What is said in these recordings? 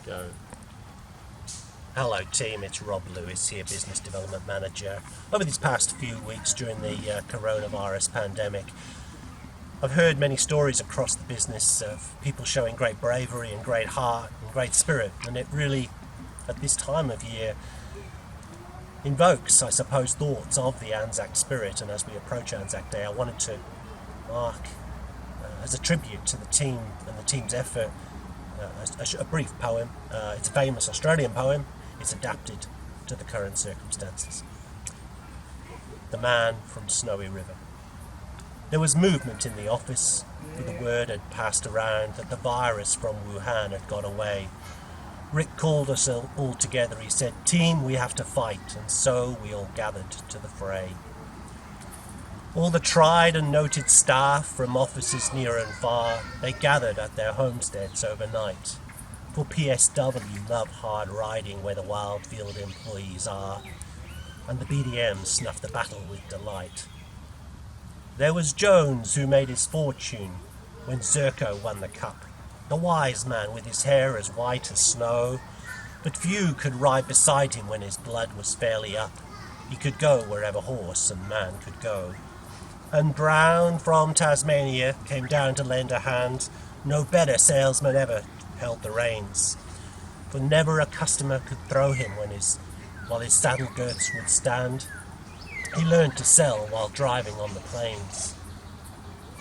Go. Hello team, it's Rob Lewis here, Business Development Manager. Over these past few weeks during the coronavirus pandemic, I've heard many stories across the business of people showing great bravery and great heart and great spirit, and it really, at this time of year, invokes, I suppose, thoughts of the Anzac spirit. And as we approach Anzac Day, I wanted to mark, as a tribute to the team and the team's effort, a brief poem. It's a famous Australian poem. It's adapted to the current circumstances. The Man from Snowy River. There was movement in the office, for the word had passed around that the virus from Wuhan had got away. Rick called us all together. He said, "Team, we have to fight," and so we all gathered to the fray. All the tried and noted staff from offices near and far, they gathered at their homesteads overnight. For PSW love hard riding where the Wildfield employees are, and the BDM snuffed the battle with delight. There was Jones who made his fortune when Zerko won the cup, the wise man with his hair as white as snow, but few could ride beside him when his blood was fairly up. He could go wherever horse and man could go. And Brown from Tasmania came down to lend a hand. No better salesman ever held the reins, for never a customer could throw him while his saddle girths would stand. He learned to sell while driving on the plains.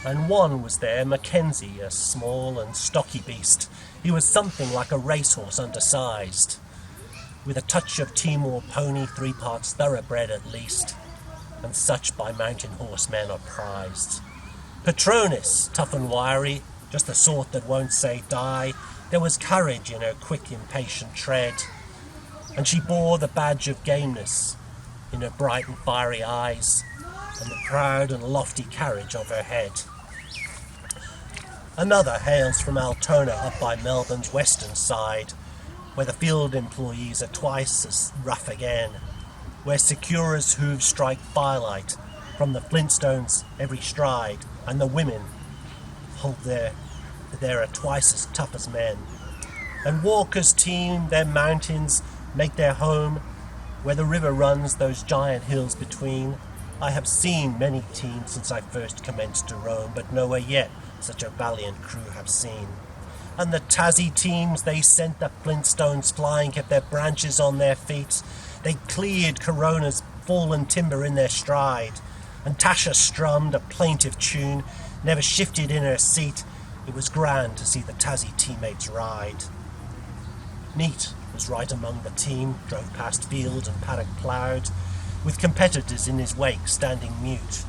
And one was there, Mackenzie, a small and stocky beast. He was something like a racehorse undersized, with a touch of Timor pony, 3 parts thoroughbred at least, and such by mountain horsemen are prized. Patronus, tough and wiry, just the sort that won't say die. There was courage in her quick, impatient tread, and she bore the badge of gameness in her bright and fiery eyes, and the proud and lofty carriage of her head. Another hails from Altona up by Melbourne's western side, where the field employees are twice as rough again, where Secura's hooves strike firelight from the flintstones every stride, and the women hold there are twice as tough as men. And Walker's team, their mountains make their home, where the river runs those giant hills between. I have seen many teams since I first commenced to roam, but nowhere yet such a valiant crew have seen. And the Tassie teams, they sent the flintstones flying, kept their branches on their feet. They cleared Corona's fallen timber in their stride, and Tasha strummed a plaintive tune, never shifted in her seat. It was grand to see the Tassie teammates ride. Neat was right among the team, drove past field and paddock ploughed, with competitors in his wake standing mute.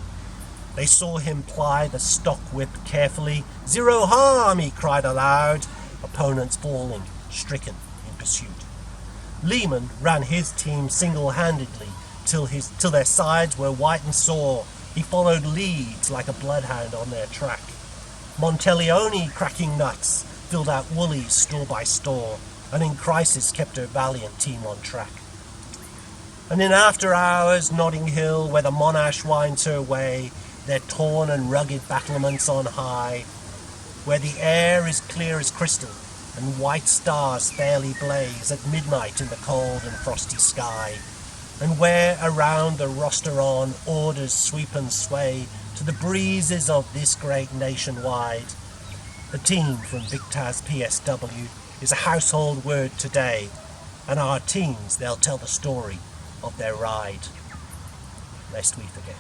They saw him ply the stock whip carefully. "Zero harm," he cried aloud, opponents falling, stricken in pursuit. Lehman ran his team single-handedly till their sides were white and sore. He followed leads like a bloodhound on their track. Monteleone, cracking nuts, filled out Woolies store by store, and in crisis kept her valiant team on track. And in after hours, Notting Hill, where the Monash winds her way, their torn and rugged battlements on high, where the air is clear as crystal, and white stars fairly blaze at midnight in the cold and frosty sky, and where around the Rosteron orders sweep and sway to the breezes of this great nation wide, the team from Victas PSW is a household word today, and our teams, they'll tell the story of their ride, lest we forget.